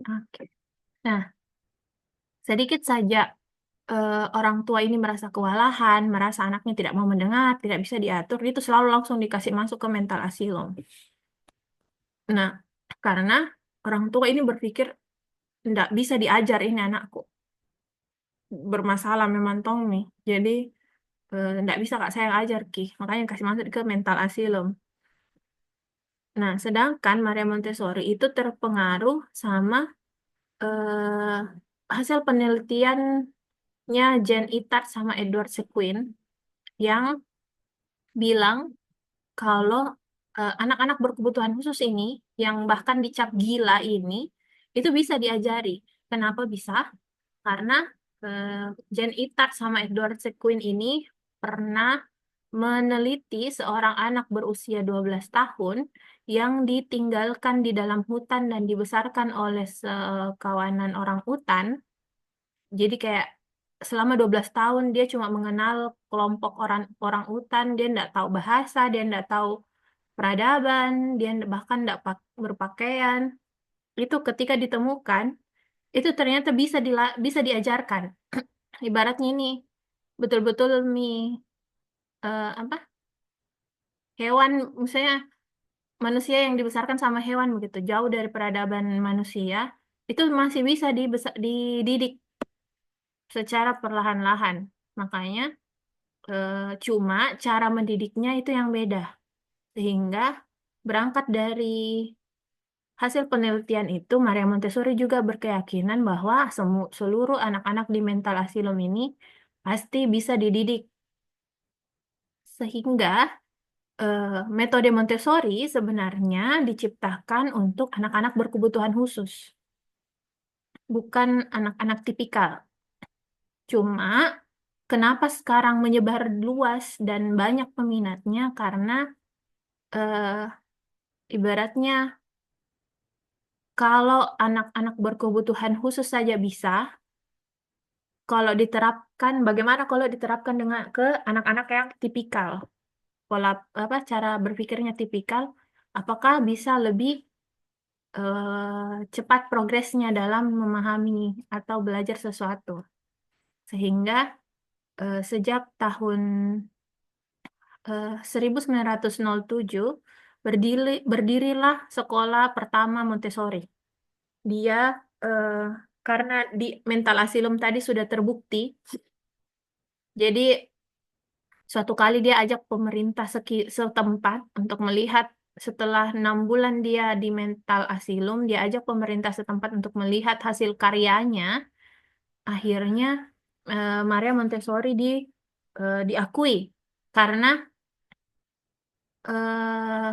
Oke. Nah, sedikit saja orang tua ini merasa kewalahan, merasa anaknya tidak mau mendengar, tidak bisa diatur, itu selalu langsung dikasih masuk ke mental asilum. Nah, karena orang tua ini berpikir, tidak bisa diajar ini anakku. Bermasalah memang tong nih. Jadi, tidak bisa kak saya ajar ki. Makanya kasih masuk ke mental asilum. Nah, sedangkan Maria Montessori itu terpengaruh sama eh, hasil penelitiannya Jane Ittard sama Edward Sequin yang bilang kalau anak-anak berkebutuhan khusus ini, yang bahkan dicap gila ini, itu bisa diajari. Kenapa bisa? Karena eh, Jane Ittard sama Edward Sequin ini pernah meneliti seorang anak berusia 12 tahun yang ditinggalkan di dalam hutan dan dibesarkan oleh sekawanan orang hutan. Jadi kayak selama 12 tahun dia cuma mengenal kelompok orang orang hutan, dia nggak tahu bahasa, dia nggak tahu peradaban, dia bahkan nggak berpakaian. Itu ketika ditemukan, itu ternyata bisa diajarkan. Ibaratnya ini betul-betul apa hewan, misalnya manusia yang dibesarkan sama hewan begitu jauh dari peradaban manusia, itu masih bisa dididik secara perlahan-lahan. Makanya cuma cara mendidiknya itu yang beda. Sehingga berangkat dari hasil penelitian itu, Maria Montessori juga berkeyakinan bahwa seluruh anak-anak di mental asilum ini pasti bisa dididik. Sehingga metode Montessori sebenarnya diciptakan untuk anak-anak berkebutuhan khusus, bukan anak-anak tipikal. Cuma kenapa sekarang menyebar luas dan banyak peminatnya? Karena eh, ibaratnya kalau anak-anak berkebutuhan khusus saja bisa, kalau diterapkan, bagaimana kalau diterapkan dengan ke anak-anak yang tipikal? Pola apa cara berpikirnya tipikal, apakah bisa lebih cepat progresnya dalam memahami atau belajar sesuatu? Sehingga sejak tahun 1907 berdirilah sekolah pertama Montessori. Dia eh, karena di mental asilum tadi sudah terbukti, jadi suatu kali dia ajak pemerintah setempat untuk melihat setelah 6 bulan dia di mental asilum, dia ajak pemerintah setempat untuk melihat hasil karyanya. Akhirnya Maria Montessori diakui karena eh,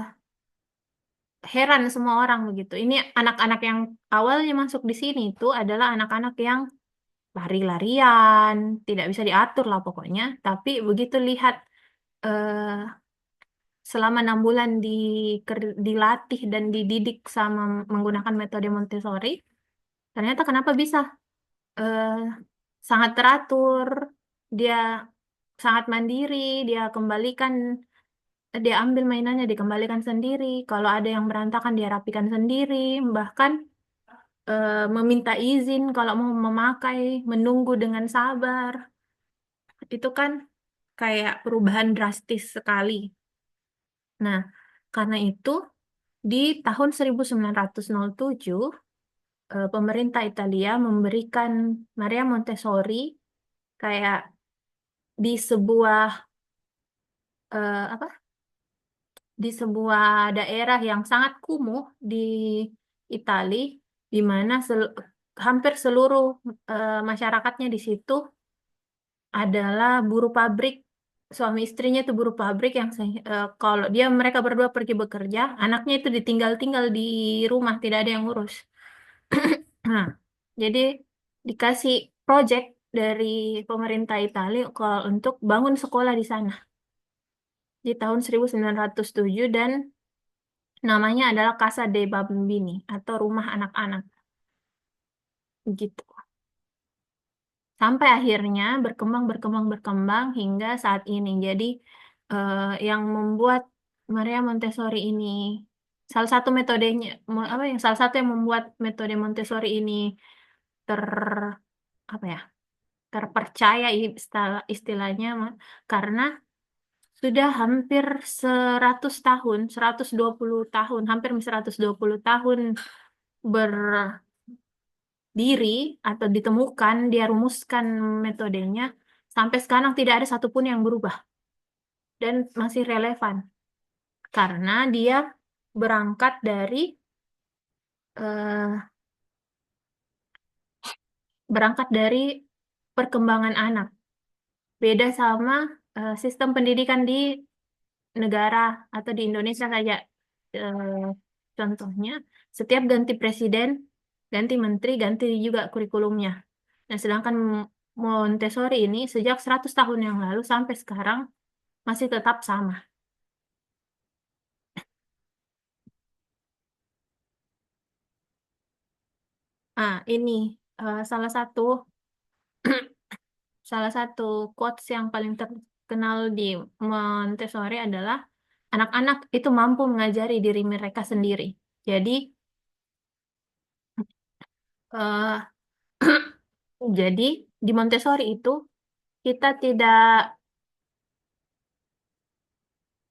heran semua orang begitu. Ini anak-anak yang awalnya masuk di sini itu adalah anak-anak yang lari-larian, tidak bisa diatur lah pokoknya. Tapi begitu lihat eh, selama 6 bulan dilatih dan dididik sama menggunakan metode Montessori, ternyata kenapa bisa eh, sangat teratur, dia sangat mandiri, dia ambil mainannya, dikembalikan sendiri. Kalau ada yang berantakan, dia rapikan sendiri. Bahkan meminta izin kalau mau memakai, menunggu dengan sabar. Itu kan kayak perubahan drastis sekali. Nah, karena itu di tahun 1907 pemerintah Italia memberikan Maria Montessori kayak di sebuah apa? Di sebuah daerah yang sangat kumuh di Itali, di mana hampir seluruh masyarakatnya di situ adalah buruh pabrik. Suami istrinya itu buruh pabrik yang kalau mereka berdua pergi bekerja, anaknya itu ditinggal-tinggal di rumah, tidak ada yang ngurus. Nah, jadi dikasih project dari pemerintah Italia untuk bangun sekolah di sana di tahun 1907 dan namanya adalah Casa dei Bambini atau Rumah Anak-anak gitu. Sampai akhirnya berkembang berkembang berkembang hingga saat ini. Jadi yang membuat Maria Montessori ini salah satu metodenya, salah satu yang membuat metode Montessori ini ter apa ya terpercaya istilahnya, karena sudah hampir 100 tahun, 120 tahun, hampir 120 tahun berdiri atau ditemukan, dia rumuskan metodenya, sampai sekarang tidak ada satupun yang berubah dan masih relevan karena dia berangkat dari eh, berangkat dari perkembangan anak. Beda sama sistem pendidikan di negara atau di Indonesia saja. Eh, Contohnya, setiap ganti presiden, ganti menteri, ganti juga kurikulumnya. Nah, sedangkan Montessori ini sejak 100 tahun yang lalu sampai sekarang masih tetap sama. Ah, ini salah satu salah satu quotes yang paling terkenal di Montessori adalah anak-anak itu mampu mengajari diri mereka sendiri. Jadi, eh, jadi di Montessori itu kita tidak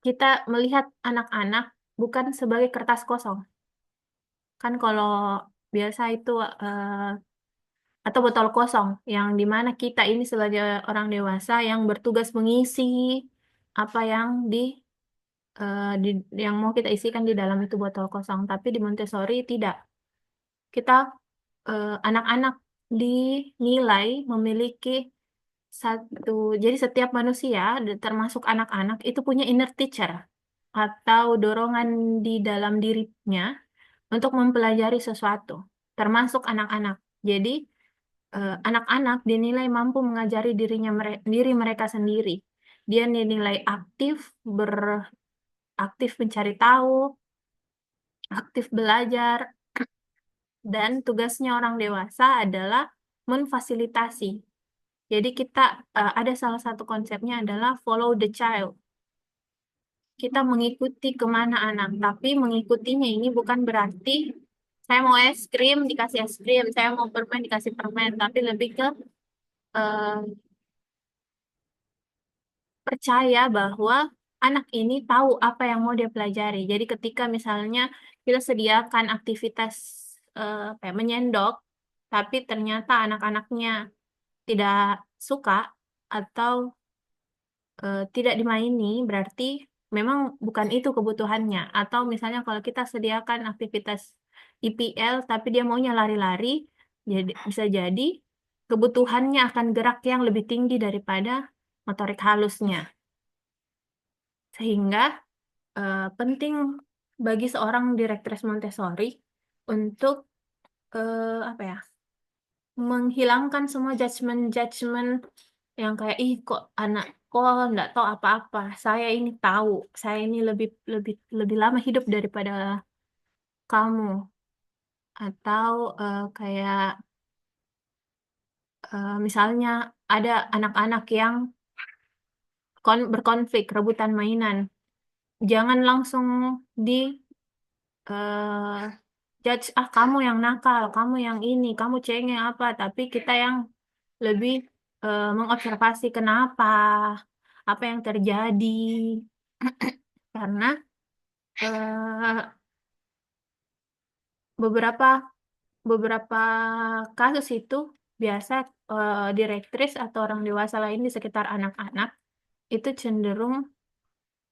kita melihat anak-anak bukan sebagai kertas kosong. Kan kalau biasa itu atau botol kosong yang dimana kita ini sebagai orang dewasa yang bertugas mengisi apa yang yang mau kita isikan di dalam itu botol kosong. Tapi di Montessori tidak. Kita anak-anak dinilai memiliki satu, jadi setiap manusia, termasuk anak-anak, itu punya inner teacher atau dorongan di dalam dirinya untuk mempelajari sesuatu, termasuk anak-anak. Jadi, anak-anak dinilai mampu mengajari diri mereka sendiri. Dia dinilai aktif mencari tahu, aktif belajar, dan tugasnya orang dewasa adalah memfasilitasi. Jadi kita ada salah satu konsepnya adalah follow the child. Kita mengikuti kemana anak, tapi mengikutinya ini bukan berarti saya mau es krim dikasih es krim, saya mau permen dikasih permen, tapi lebih ke eh, percaya bahwa anak ini tahu apa yang mau dia pelajari. Jadi ketika misalnya kita sediakan aktivitas kayak menyendok, tapi ternyata anak-anaknya tidak suka atau tidak dimaini, berarti memang bukan itu kebutuhannya. Atau misalnya kalau kita sediakan aktivitas IPL, tapi dia maunya lari-lari, jadi bisa jadi kebutuhannya akan gerak yang lebih tinggi daripada motorik halusnya. Sehingga penting bagi seorang direktur Montessori untuk apa ya, menghilangkan semua judgement-judgement yang kayak ih kok anak kok nggak tahu apa-apa. Saya ini tahu, saya ini lebih lebih lebih lama hidup daripada kamu. Atau kayak misalnya ada anak-anak yang berkonflik rebutan mainan. Jangan langsung di judge, ah kamu yang nakal, kamu yang ini, kamu cengeng apa, tapi kita yang lebih mengobservasi kenapa, apa yang terjadi, karena eh, beberapa beberapa kasus itu biasa direktris atau orang dewasa lain di sekitar anak-anak itu cenderung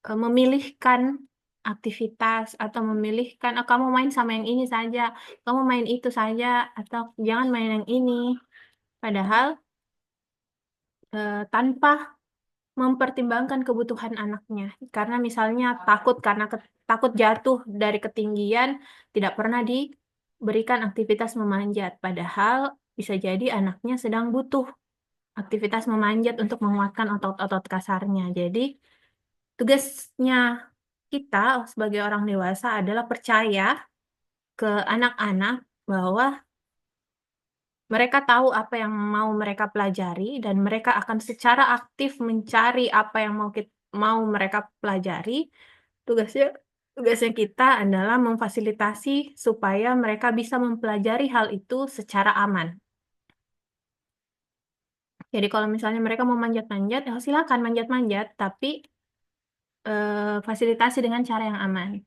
memilihkan aktivitas atau memilihkan, oh, kamu main sama yang ini saja, kamu main itu saja, atau jangan main yang ini. Padahal tanpa mempertimbangkan kebutuhan anaknya. Karena misalnya takut jatuh dari ketinggian, tidak pernah diberikan aktivitas memanjat. Padahal bisa jadi anaknya sedang butuh aktivitas memanjat untuk menguatkan otot-otot kasarnya. Jadi tugasnya kita sebagai orang dewasa adalah percaya ke anak-anak bahwa mereka tahu apa yang mau mereka pelajari dan mereka akan secara aktif mencari apa yang mau mereka pelajari. Tugasnya Tugasnya kita adalah memfasilitasi supaya mereka bisa mempelajari hal itu secara aman. Jadi kalau misalnya mereka mau manjat-manjat, ya silakan manjat-manjat, tapi fasilitasi dengan cara yang aman.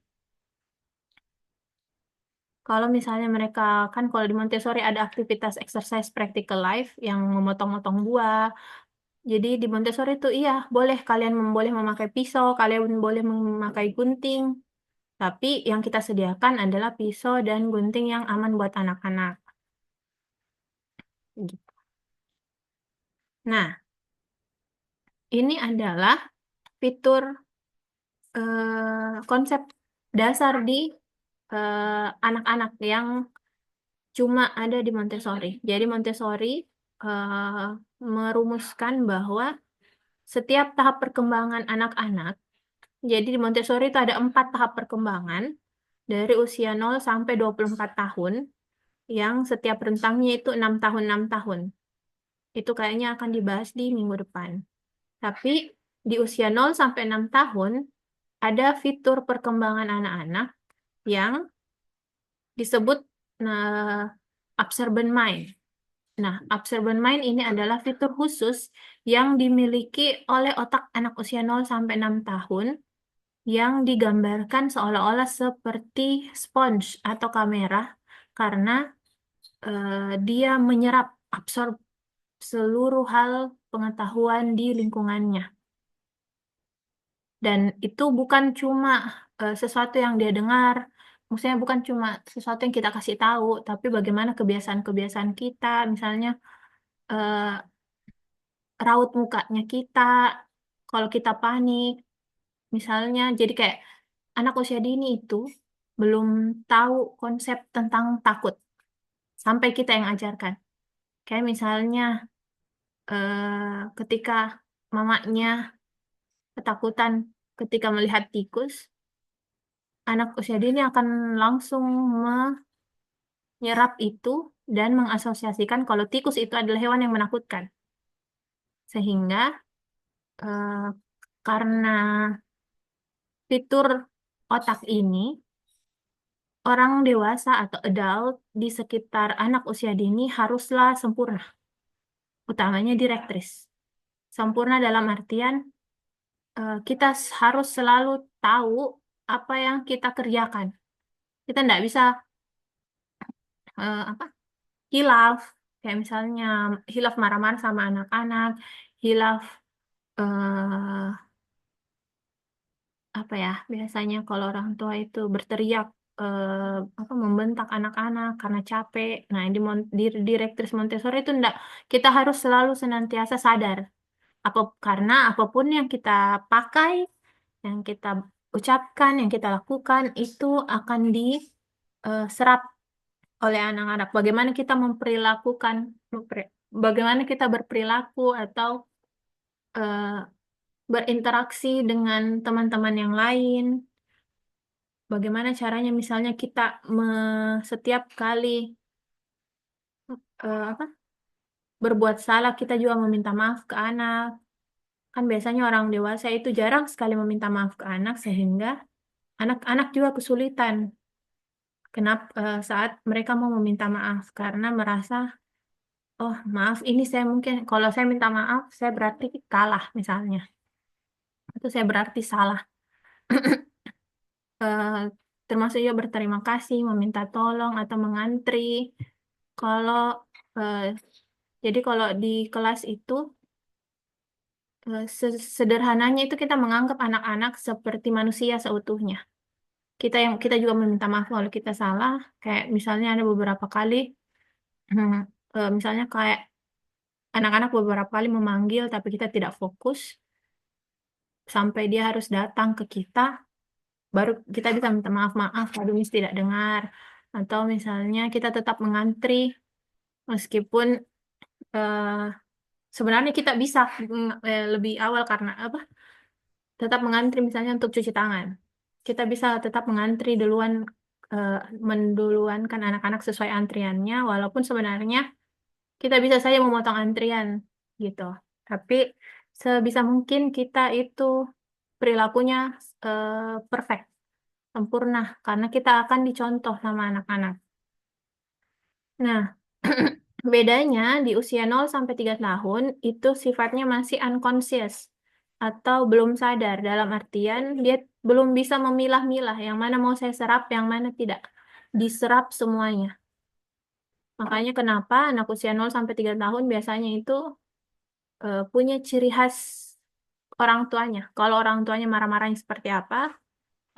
Kalau misalnya mereka, kan kalau di Montessori ada aktivitas exercise practical life yang memotong-motong buah. Jadi di Montessori itu iya, boleh kalian boleh memakai pisau, kalian boleh memakai gunting. Tapi yang kita sediakan adalah pisau dan gunting yang aman buat anak-anak. Gitu. Nah, ini adalah fitur konsep dasar di anak-anak yang cuma ada di Montessori. Jadi Montessori eh, merumuskan bahwa setiap tahap perkembangan anak-anak, jadi di Montessori itu ada 4 tahap perkembangan dari usia 0 sampai 24 tahun, yang setiap rentangnya itu 6 tahun, 6 tahun. Itu kayaknya akan dibahas di minggu depan. Tapi di usia 0 sampai 6 tahun, ada fitur perkembangan anak-anak yang disebut nah, absorbent mind. Nah, absorbent mind ini adalah fitur khusus yang dimiliki oleh otak anak usia 0 sampai 6 tahun yang digambarkan seolah-olah seperti sponge atau kamera karena dia menyerap absorb seluruh hal pengetahuan di lingkungannya. Dan itu bukan cuma sesuatu yang dia dengar, maksudnya bukan cuma sesuatu yang kita kasih tahu, tapi bagaimana kebiasaan-kebiasaan kita, misalnya eh, raut mukanya kita, kalau kita panik, misalnya, jadi kayak anak usia dini itu belum tahu konsep tentang takut, sampai kita yang ajarkan. Kayak misalnya ketika mamanya ketakutan ketika melihat tikus, anak usia dini akan langsung menyerap itu dan mengasosiasikan kalau tikus itu adalah hewan yang menakutkan. Sehingga eh, karena fitur otak ini, orang dewasa atau adult di sekitar anak usia dini haruslah sempurna, utamanya direktris. Sempurna dalam artian kita harus selalu tahu apa yang kita kerjakan. Kita tidak bisa apa hilaf, kayak misalnya hilaf marah-marah sama anak-anak, hilaf eh, apa ya, biasanya kalau orang tua itu berteriak apa membentak anak-anak karena capek. Nah, di direktris Montessori itu enggak, kita harus selalu senantiasa sadar karena apapun yang kita pakai, yang kita ucapkan, yang kita lakukan itu akan diserap oleh anak-anak. Bagaimana kita bagaimana kita berperilaku atau eh, berinteraksi dengan teman-teman yang lain. Bagaimana caranya misalnya kita setiap kali apa berbuat salah kita juga meminta maaf ke anak. Kan biasanya orang dewasa itu jarang sekali meminta maaf ke anak sehingga anak-anak juga kesulitan. Kenapa saat mereka mau meminta maaf karena merasa oh maaf ini saya mungkin kalau saya minta maaf saya berarti kalah misalnya. Itu saya berarti salah. eh, Termasuk juga berterima kasih, meminta tolong atau mengantri. Kalau eh, jadi kalau di kelas itu sederhananya itu kita menganggap anak-anak seperti manusia seutuhnya. Kita juga meminta maaf kalau kita salah. Kayak misalnya ada beberapa kali, misalnya kayak anak-anak beberapa kali memanggil tapi kita tidak fokus sampai dia harus datang ke kita, baru kita bisa minta maaf maaf tadi Miss tidak dengar. Atau misalnya kita tetap mengantri meskipun eh, sebenarnya kita bisa lebih awal karena apa? Tetap mengantri misalnya untuk cuci tangan. Kita bisa tetap mengantri duluan, eh, menduluankan anak-anak sesuai antriannya, walaupun sebenarnya kita bisa saja memotong antrian gitu. Tapi sebisa mungkin kita itu perilakunya perfect. sempurna karena kita akan dicontoh sama anak-anak. Nah, bedanya di usia 0 sampai 3 tahun itu sifatnya masih unconscious atau belum sadar dalam artian dia belum bisa memilah-milah yang mana mau saya serap, yang mana tidak. Diserap semuanya. Makanya kenapa anak usia 0 sampai 3 tahun biasanya itu punya ciri khas orang tuanya. Kalau orang tuanya marah-marahnya seperti apa,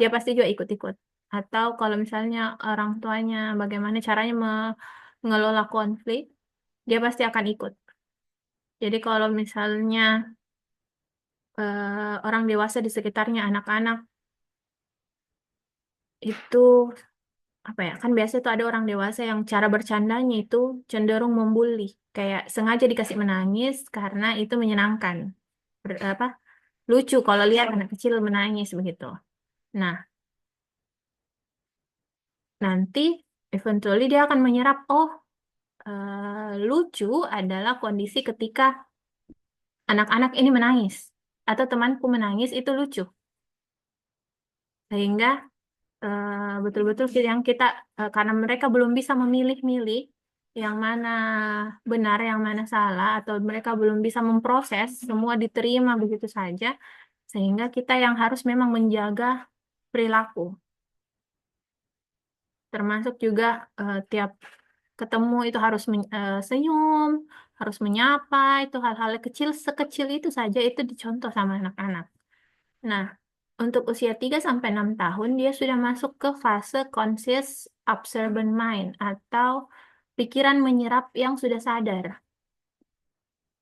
dia pasti juga ikut-ikut. Atau kalau misalnya orang tuanya bagaimana caranya mengelola konflik, dia pasti akan ikut. Jadi kalau misalnya orang dewasa di sekitarnya anak-anak itu apa ya? Kan biasa itu ada orang dewasa yang cara bercandanya itu cenderung membuli, kayak sengaja dikasih menangis karena itu menyenangkan. Apa? Lucu kalau lihat anak kecil menangis begitu. Nah, nanti eventually dia akan menyerap, oh, lucu adalah kondisi ketika anak-anak ini menangis atau temanku menangis itu lucu. Sehingga betul-betul yang kita karena mereka belum bisa memilih-milih yang mana benar, yang mana salah, atau mereka belum bisa memproses semua diterima begitu saja, sehingga kita yang harus memang menjaga perilaku, termasuk juga tiap ketemu itu harus senyum, harus menyapa, itu hal-hal kecil sekecil itu saja itu dicontoh sama anak-anak. Nah, untuk usia 3 sampai 6 tahun dia sudah masuk ke fase conscious observant mind atau pikiran menyerap yang sudah sadar.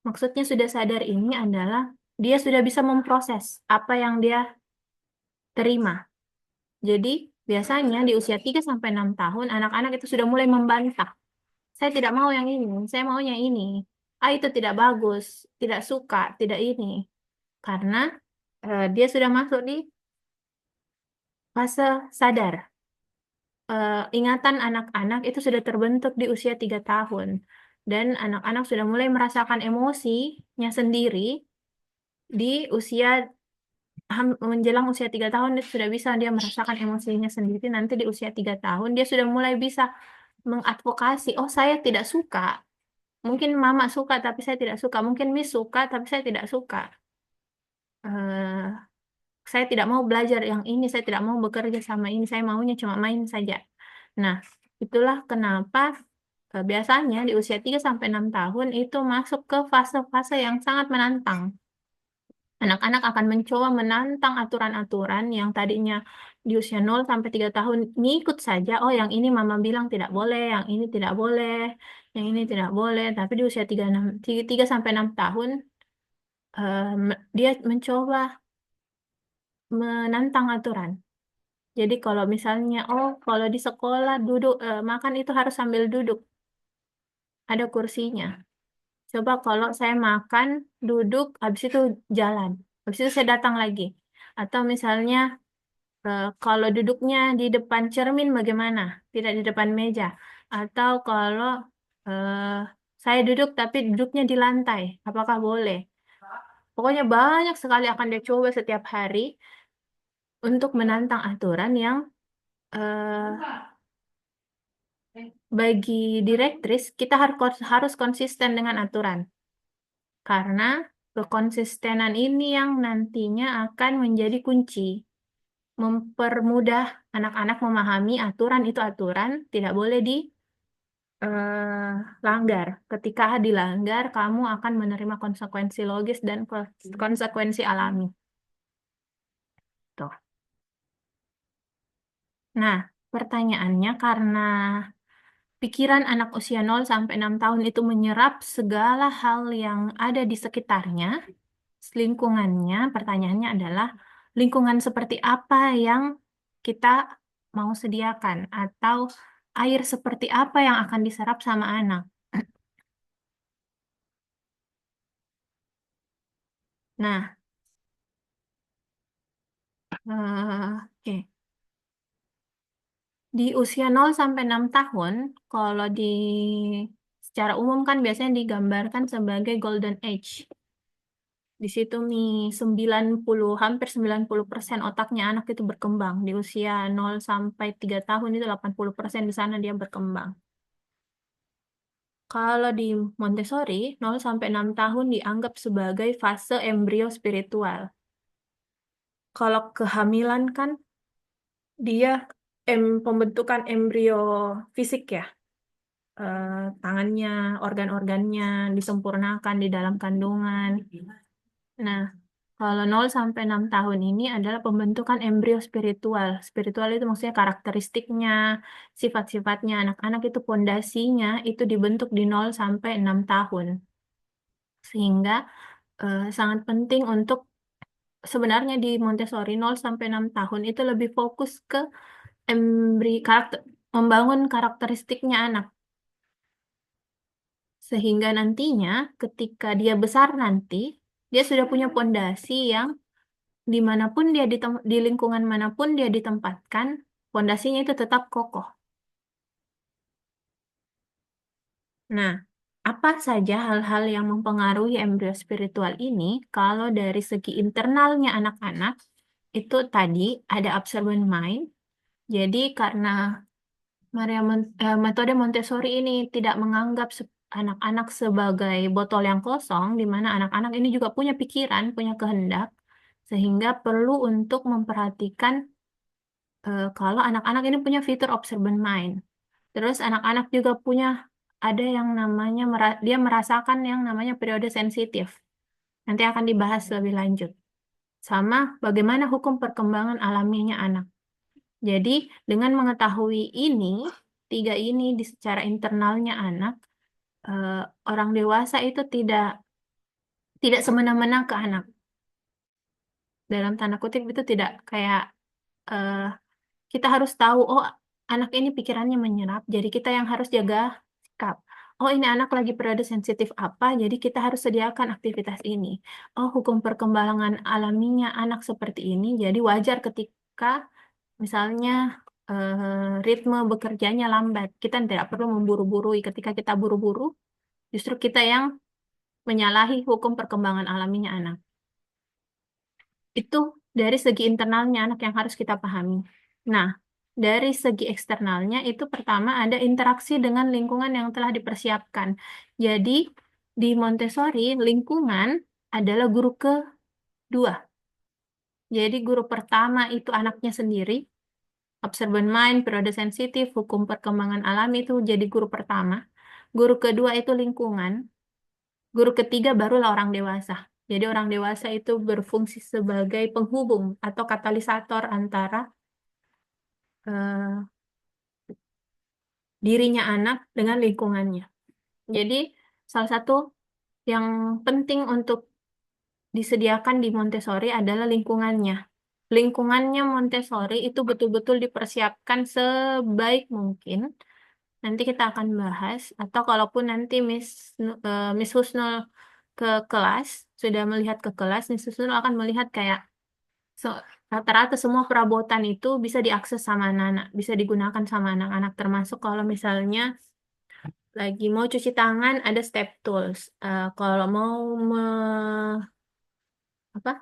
Maksudnya sudah sadar ini adalah dia sudah bisa memproses apa yang dia terima. Jadi, biasanya di usia 3 sampai 6 tahun anak-anak itu sudah mulai membantah. Saya tidak mau yang ini, saya maunya ini. Ah, itu tidak bagus, tidak suka, tidak ini. Karena dia sudah masuk di fase sadar. Ingatan anak-anak itu sudah terbentuk di usia 3 tahun. Dan anak-anak sudah mulai merasakan emosinya sendiri di usia menjelang usia 3 tahun dia sudah bisa dia merasakan emosinya sendiri. Nanti di usia 3 tahun dia sudah mulai bisa mengadvokasi. Oh, saya tidak suka. Mungkin mama suka tapi saya tidak suka. Mungkin Miss suka tapi saya tidak suka. Eh, saya tidak mau belajar yang ini. Saya tidak mau bekerja sama ini. Saya maunya cuma main saja. Nah, itulah kenapa biasanya di usia 3 sampai 6 tahun itu masuk ke fase-fase yang sangat menantang. Anak-anak akan mencoba menantang aturan-aturan yang tadinya di usia 0 sampai 3 tahun ngikut saja. Oh, yang ini mama bilang tidak boleh, yang ini tidak boleh, yang ini tidak boleh. Tapi di usia 3 sampai 6 tahun dia mencoba menantang aturan. Jadi kalau misalnya, oh, kalau di sekolah duduk makan itu harus sambil duduk, ada kursinya. Coba kalau saya makan, duduk, habis itu jalan. Habis itu saya datang lagi. Atau misalnya kalau duduknya di depan cermin bagaimana? Tidak di depan meja. Atau kalau eh, saya duduk tapi duduknya di lantai, apakah boleh? Pokoknya banyak sekali akan dia coba setiap hari untuk menantang aturan yang eh, bagi direktris kita harus konsisten dengan aturan. Karena kekonsistenan ini yang nantinya akan menjadi kunci, mempermudah anak-anak memahami aturan itu aturan, tidak boleh dilanggar. Ketika dilanggar, kamu akan menerima konsekuensi logis dan konsekuensi alami. Tuh. Nah, pertanyaannya karena pikiran anak usia 0 sampai 6 tahun itu menyerap segala hal yang ada di sekitarnya, lingkungannya, pertanyaannya adalah lingkungan seperti apa yang kita mau sediakan atau air seperti apa yang akan diserap sama anak. Nah, oke. Di usia 0 sampai 6 tahun, kalau secara umum kan biasanya digambarkan sebagai golden age. Di situ nih 90 hampir 90% otaknya anak itu berkembang. Di usia 0 sampai 3 tahun itu 80% di sana dia berkembang. Kalau di Montessori, 0 sampai 6 tahun dianggap sebagai fase embrio spiritual. Kalau kehamilan kan dia pembentukan embrio fisik ya. Tangannya, organ-organnya disempurnakan di dalam kandungan. Nah, kalau 0 sampai 6 tahun ini adalah pembentukan embrio spiritual. Spiritual itu maksudnya karakteristiknya, sifat-sifatnya anak-anak itu pondasinya itu dibentuk di 0 sampai 6 tahun. Sehingga sangat penting untuk sebenarnya di Montessori 0 sampai 6 tahun itu lebih fokus ke karakter, membangun karakteristiknya anak. Sehingga nantinya ketika dia besar nanti, dia sudah punya pondasi yang dimanapun dia di lingkungan manapun dia ditempatkan, pondasinya itu tetap kokoh. Nah, apa saja hal-hal yang mempengaruhi embrio spiritual ini? Kalau dari segi internalnya anak-anak, itu tadi ada observant mind. Jadi karena metode Montessori ini tidak menganggap anak-anak sebagai botol yang kosong, di mana anak-anak ini juga punya pikiran, punya kehendak, sehingga perlu untuk memperhatikan kalau anak-anak ini punya fitur observant mind. Terus anak-anak juga punya ada yang namanya dia merasakan yang namanya periode sensitif. Nanti akan dibahas lebih lanjut. Sama bagaimana hukum perkembangan alaminya anak. Jadi dengan mengetahui ini, tiga ini di secara internalnya anak, eh, orang dewasa itu tidak semena-mena ke anak. Dalam tanda kutip itu tidak kayak eh, kita harus tahu, oh anak ini pikirannya menyerap, jadi kita yang harus jaga sikap. Oh ini anak lagi periode sensitif apa, jadi kita harus sediakan aktivitas ini. Oh hukum perkembangan alaminya anak seperti ini, jadi wajar ketika misalnya ritme bekerjanya lambat. Kita tidak perlu memburu-burui. Ketika kita buru-buru, justru kita yang menyalahi hukum perkembangan alaminya anak. Itu dari segi internalnya anak yang harus kita pahami. Nah, dari segi eksternalnya itu pertama ada interaksi dengan lingkungan yang telah dipersiapkan. Jadi di Montessori lingkungan adalah guru kedua. Jadi guru pertama itu anaknya sendiri, observant mind, periode sensitif, hukum perkembangan alami itu jadi guru pertama. Guru kedua itu lingkungan. Guru ketiga barulah orang dewasa. Jadi orang dewasa itu berfungsi sebagai penghubung atau katalisator antara eh, dirinya anak dengan lingkungannya. Jadi salah satu yang penting untuk disediakan di Montessori adalah lingkungannya. Lingkungannya Montessori itu betul-betul dipersiapkan sebaik mungkin. Nanti kita akan bahas, atau kalaupun nanti Miss Husnul ke kelas, sudah melihat ke kelas, Miss Husnul akan melihat kayak rata-rata semua perabotan itu bisa diakses sama anak-anak, bisa digunakan sama anak-anak, termasuk kalau misalnya lagi mau cuci tangan ada step tools. Kalau mau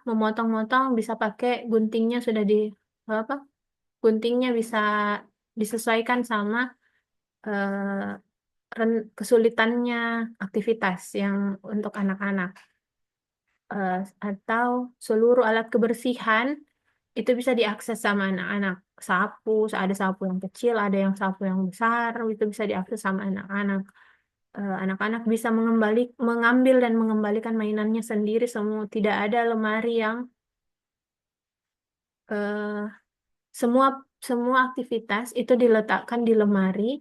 memotong-motong bisa pakai guntingnya sudah apa? Guntingnya bisa disesuaikan sama kesulitannya aktivitas yang untuk anak-anak. Eh, atau seluruh alat kebersihan itu bisa diakses sama anak-anak. Sapu, ada sapu yang kecil, ada yang sapu yang besar, itu bisa diakses sama anak-anak. Anak-anak bisa mengambil dan mengembalikan mainannya sendiri semua. Tidak ada lemari yang eh, semua semua aktivitas itu diletakkan di lemari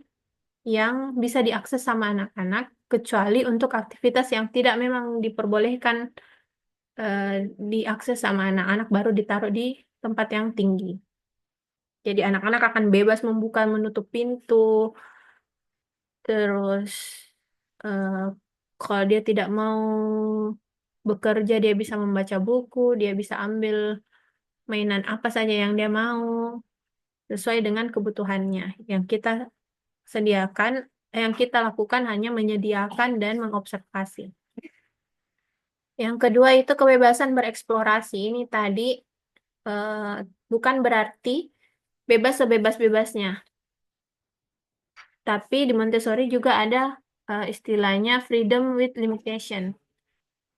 yang bisa diakses sama anak-anak, kecuali untuk aktivitas yang tidak memang diperbolehkan eh, diakses sama anak-anak baru ditaruh di tempat yang tinggi. Jadi anak-anak akan bebas membuka menutup pintu, terus eh, kalau dia tidak mau bekerja, dia bisa membaca buku, dia bisa ambil mainan apa saja yang dia mau, sesuai dengan kebutuhannya. Yang kita sediakan, yang kita lakukan hanya menyediakan dan mengobservasi. Yang kedua itu kebebasan bereksplorasi. Ini tadi eh, bukan berarti bebas sebebas-bebasnya. Tapi di Montessori juga ada istilahnya freedom with limitation.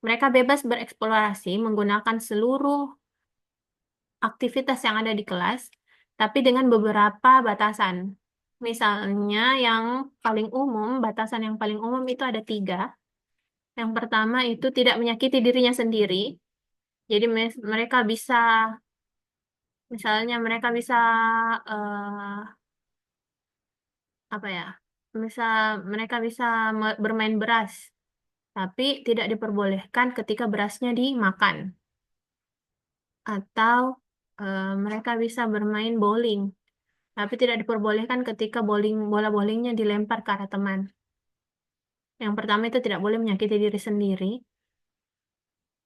Mereka bebas bereksplorasi menggunakan seluruh aktivitas yang ada di kelas, tapi dengan beberapa batasan. Misalnya yang paling umum, batasan yang paling umum itu ada tiga. Yang pertama itu tidak menyakiti dirinya sendiri. Jadi mereka bisa, misalnya mereka bisa apa ya? Misal mereka bisa bermain beras, tapi tidak diperbolehkan ketika berasnya dimakan. Atau mereka bisa bermain bowling, tapi tidak diperbolehkan ketika bola bowlingnya dilempar ke arah teman. Yang pertama itu tidak boleh menyakiti diri sendiri.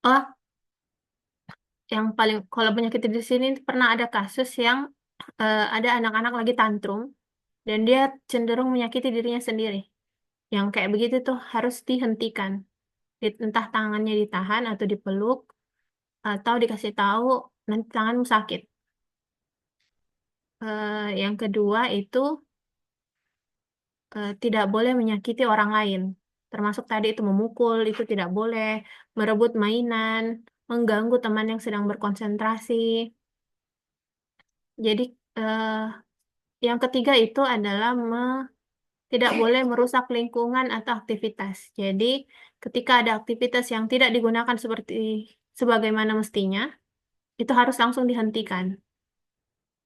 Oh, yang paling kalau menyakiti diri sini pernah ada kasus yang ada anak-anak lagi tantrum dan dia cenderung menyakiti dirinya sendiri. Yang kayak begitu tuh harus dihentikan. Entah tangannya ditahan atau dipeluk atau dikasih tahu nanti tanganmu sakit. Yang kedua itu tidak boleh menyakiti orang lain. Termasuk tadi itu memukul, itu tidak boleh, merebut mainan, mengganggu teman yang sedang berkonsentrasi. Jadi yang ketiga itu adalah tidak boleh merusak lingkungan atau aktivitas. Jadi ketika ada aktivitas yang tidak digunakan seperti sebagaimana mestinya, itu harus langsung dihentikan.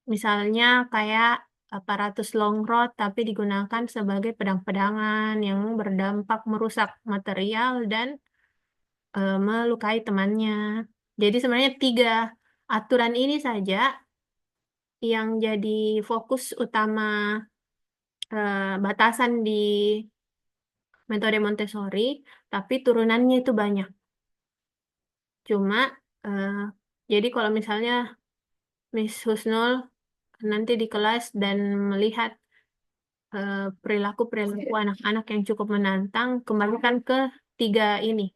Misalnya kayak aparatus long rod tapi digunakan sebagai pedang-pedangan yang berdampak merusak material dan melukai temannya. Jadi sebenarnya tiga aturan ini saja yang jadi fokus utama batasan di metode Montessori, tapi turunannya itu banyak. Cuma eh, jadi kalau misalnya Miss Husnul nanti di kelas dan melihat perilaku-perilaku anak-anak yang cukup menantang, kembalikan ke tiga ini.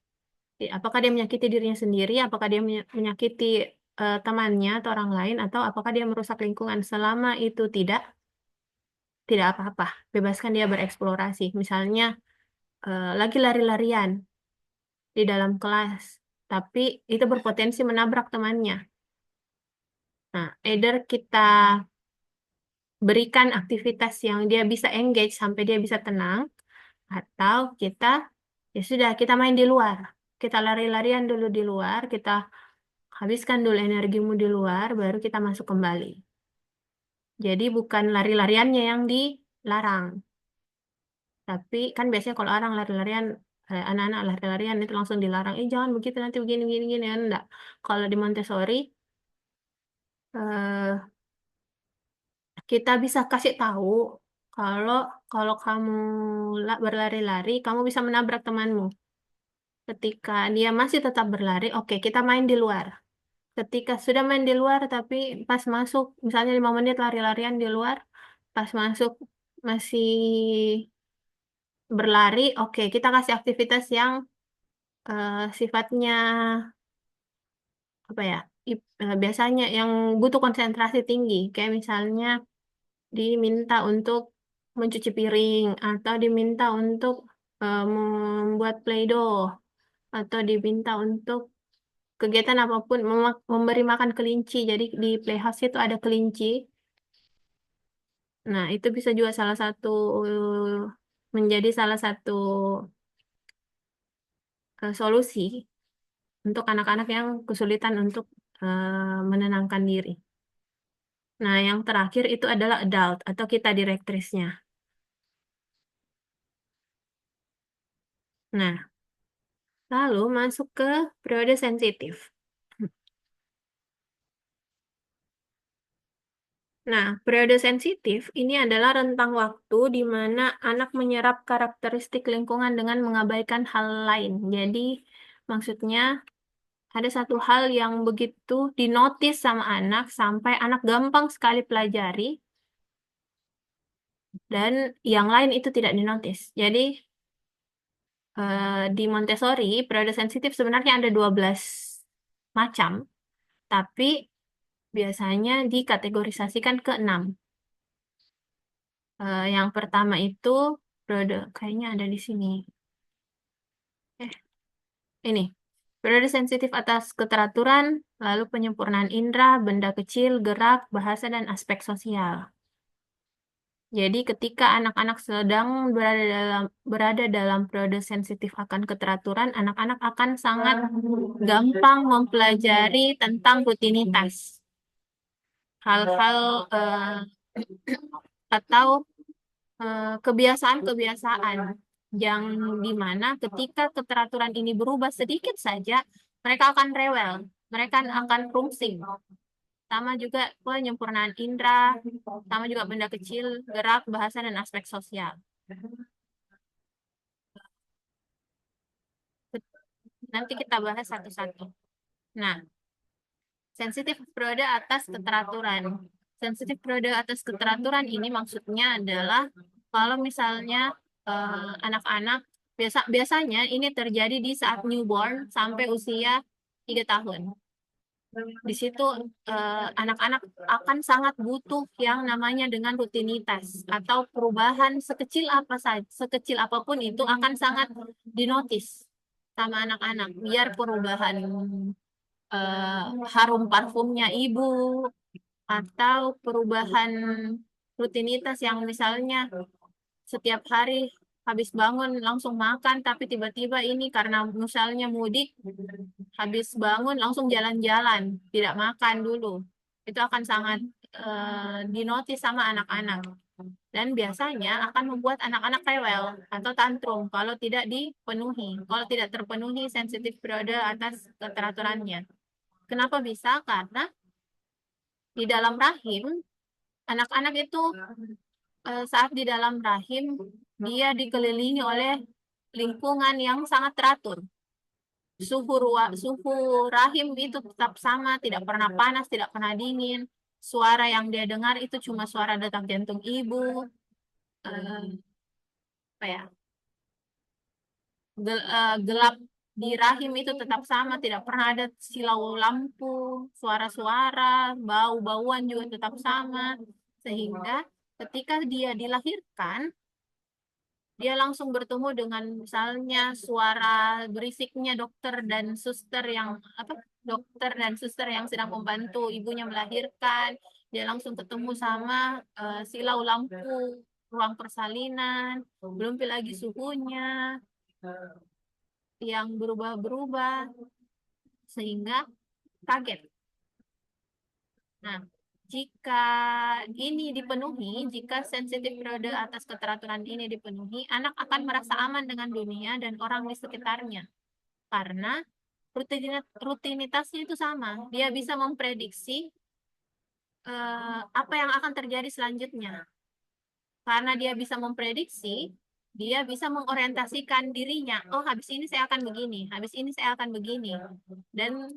Apakah dia menyakiti dirinya sendiri, apakah dia menyakiti temannya atau orang lain, atau apakah dia merusak lingkungan. Selama itu tidak apa-apa. Bebaskan dia bereksplorasi. Misalnya lagi lari-larian di dalam kelas, tapi itu berpotensi menabrak temannya. Nah, either kita berikan aktivitas yang dia bisa engage sampai dia bisa tenang, atau kita ya sudah kita main di luar. Kita lari-larian dulu di luar, kita habiskan dulu energimu di luar, baru kita masuk kembali. Jadi bukan lari-lariannya yang dilarang, tapi kan biasanya kalau orang lari-larian, anak-anak lari-larian itu langsung dilarang. Jangan begitu nanti begini begini begini. Enggak. Kalau di Montessori eh, kita bisa kasih tahu kalau kalau kamu berlari-lari, kamu bisa menabrak temanmu. Ketika dia masih tetap berlari, oke, kita main di luar. Ketika sudah main di luar, tapi pas masuk, misalnya 5 menit lari-larian di luar, pas masuk masih berlari, oke, kita kasih aktivitas yang sifatnya apa ya? Biasanya yang butuh konsentrasi tinggi, kayak misalnya diminta untuk mencuci piring atau diminta untuk membuat Play-Doh atau diminta untuk kegiatan apapun memberi makan kelinci. Jadi di playhouse itu ada kelinci. Nah, itu bisa juga salah satu menjadi salah satu solusi untuk anak-anak yang kesulitan untuk menenangkan diri. Nah, yang terakhir itu adalah adult atau kita direktrisnya. Nah, lalu masuk ke periode sensitif. Nah, periode sensitif ini adalah rentang waktu di mana anak menyerap karakteristik lingkungan dengan mengabaikan hal lain. Jadi, maksudnya ada satu hal yang begitu dinotis sama anak sampai anak gampang sekali pelajari dan yang lain itu tidak dinotis. Jadi, Di Montessori, periode sensitif sebenarnya ada 12 macam, tapi biasanya dikategorisasikan ke 6. Yang pertama itu periode, kayaknya ada di sini. Ini, periode sensitif atas keteraturan, lalu penyempurnaan indera, benda kecil, gerak, bahasa, dan aspek sosial. Jadi ketika anak-anak sedang berada dalam periode sensitif akan keteraturan, anak-anak akan sangat gampang mempelajari tentang rutinitas, hal-hal atau kebiasaan-kebiasaan yang dimana ketika keteraturan ini berubah sedikit saja, mereka akan rewel, mereka akan rungsing. Sama juga penyempurnaan indera, sama juga benda kecil, gerak, bahasa, dan aspek sosial. Nanti kita bahas satu-satu. Nah, sensitif periode atas keteraturan. Sensitif periode atas keteraturan ini maksudnya adalah kalau misalnya anak-anak biasanya ini terjadi di saat newborn sampai usia 3 tahun. Di situ anak-anak akan sangat butuh yang namanya dengan rutinitas atau perubahan sekecil apa saja, sekecil apapun itu akan sangat dinotis sama anak-anak. Biar perubahan harum parfumnya ibu atau perubahan rutinitas yang misalnya setiap hari habis bangun langsung makan, tapi tiba-tiba ini karena misalnya mudik, habis bangun langsung jalan-jalan, tidak makan dulu. Itu akan sangat dinotis sama anak-anak. Dan biasanya akan membuat anak-anak rewel atau tantrum kalau tidak dipenuhi, kalau tidak terpenuhi sensitif periode atas keteraturannya. Kenapa bisa? Karena di dalam rahim, anak-anak itu saat di dalam rahim, dia dikelilingi oleh lingkungan yang sangat teratur. Suhu rahim itu tetap sama, tidak pernah panas, tidak pernah dingin. Suara yang dia dengar itu cuma suara detak jantung ibu. Eh, apa ya? Gelap di rahim itu tetap sama, tidak pernah ada silau lampu, suara-suara, bau-bauan juga tetap sama. Sehingga ketika dia dilahirkan, dia langsung bertemu dengan misalnya suara berisiknya dokter dan suster yang sedang membantu ibunya melahirkan. Dia langsung ketemu sama silau lampu ruang persalinan, belum lagi suhunya yang berubah-berubah sehingga kaget. Nah, jika ini dipenuhi, jika sensitif periode atas keteraturan ini dipenuhi, anak akan merasa aman dengan dunia dan orang di sekitarnya. Karena rutinitasnya itu sama. Dia bisa memprediksi apa yang akan terjadi selanjutnya. Karena dia bisa memprediksi, dia bisa mengorientasikan dirinya. Oh, habis ini saya akan begini, habis ini saya akan begini. Dan